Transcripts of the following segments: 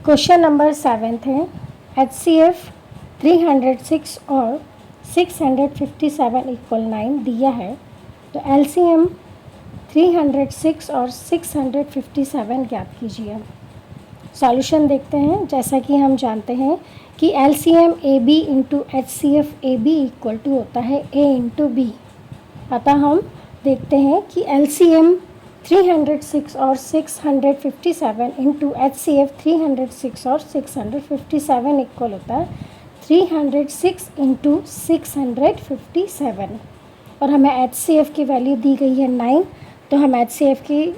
Question number 7 है HCF 306 और 657 equal 9 दिया है, तो LCM 306 और 657 ज्ञात कीजिए। सॉल्यूशन देखते हैं। जैसा कि हम जानते हैं कि LCM AB into HCF AB equal to होता है A इंटू B। अतः हम देखते हैं कि LCM 306 और 657 इंटू HCF 306 और 657 इक्वल होता है 306 इंटू 657 और हमें HCF की वैल्यू दी गई है 9, तो हम HCF की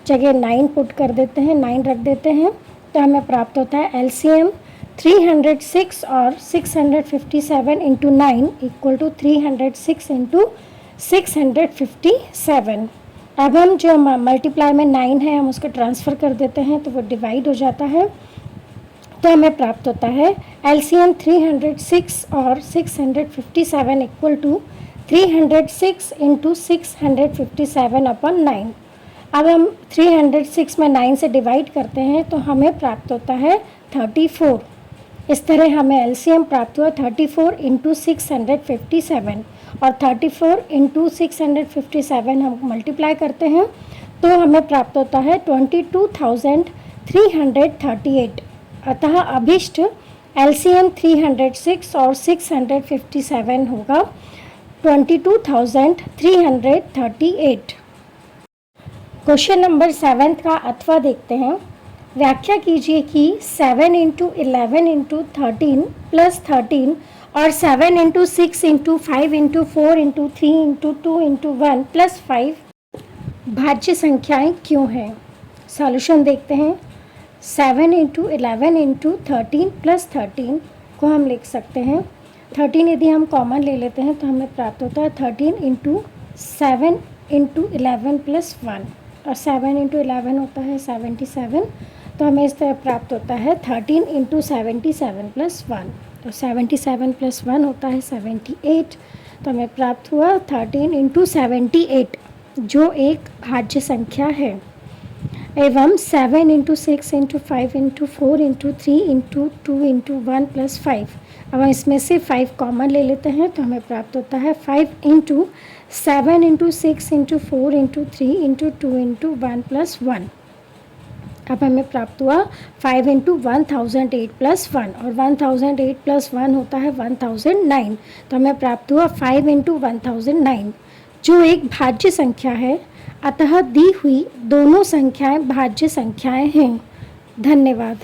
जगह 9 पुट कर देते हैं, 9 रख देते हैं, तो हमें प्राप्त होता है LCM 306 और 657 इंटू 9 इक्वल टू 306 इंटू 657। अब हम जो मल्टीप्लाई में 9 है हम उसको ट्रांसफ़र कर देते हैं तो वो डिवाइड हो जाता है, तो हमें प्राप्त होता है LCM 306 और 657 इक्वल टू 306 इंटू 657 अपॉन 9। अब हम 306 में 9 से डिवाइड करते हैं तो हमें प्राप्त होता है 34। इस तरह हमें LCM प्राप्त हुआ 34 इंटू 657 और 34 इंटू 657 हम मल्टीप्लाई करते हैं तो हमें प्राप्त होता है 22,338। अतः अभिष्ट LCM 306 और 657 होगा 22,338। क्वेश्चन नंबर 7 का अथवा देखते हैं। व्याख्या कीजिए कि 7 इंटू 11 इंटू 13 प्लस 13 और 7 into 6 into 5 into 4 into 3 into 2 into 1 plus 5 भाज्य संख्याएँ क्यों हैं। सॉल्यूशन देखते हैं। 7 इंटू 11 इंटू 13 प्लस 13 को हम लिख सकते हैं। 13 यदि हम कॉमन ले लेते हैं तो हमें प्राप्त होता है 13 इंटू 7 इंटू 11 प्लस 1 और 7 इंटू 11 होता है 77, तो हमें इस तरह प्राप्त होता है 13 इंटू 77 प्लस 1 और 77 प्लस 1 होता है 78, तो हमें प्राप्त हुआ 13 इंटू 78 जो एक भाज्य संख्या है। एवं 7 into 6 into 5 into 4 into 3 into 2 into 1 plus 5। अब हम इसमें से 5 कॉमन ले लेते हैं तो हमें प्राप्त होता है 5 into 7 into 6 into 4 into 3 into 2 into 1 plus 1। अब हमें प्राप्त हुआ 5 इंटू 1008 प्लस 1 और 1008 प्लस 1 होता है 1009, तो हमें प्राप्त हुआ 5 इंटू 1009 जो एक भाज्य संख्या है। अतः दी हुई दोनों संख्याएं भाज्य संख्याएं हैं। धन्यवाद।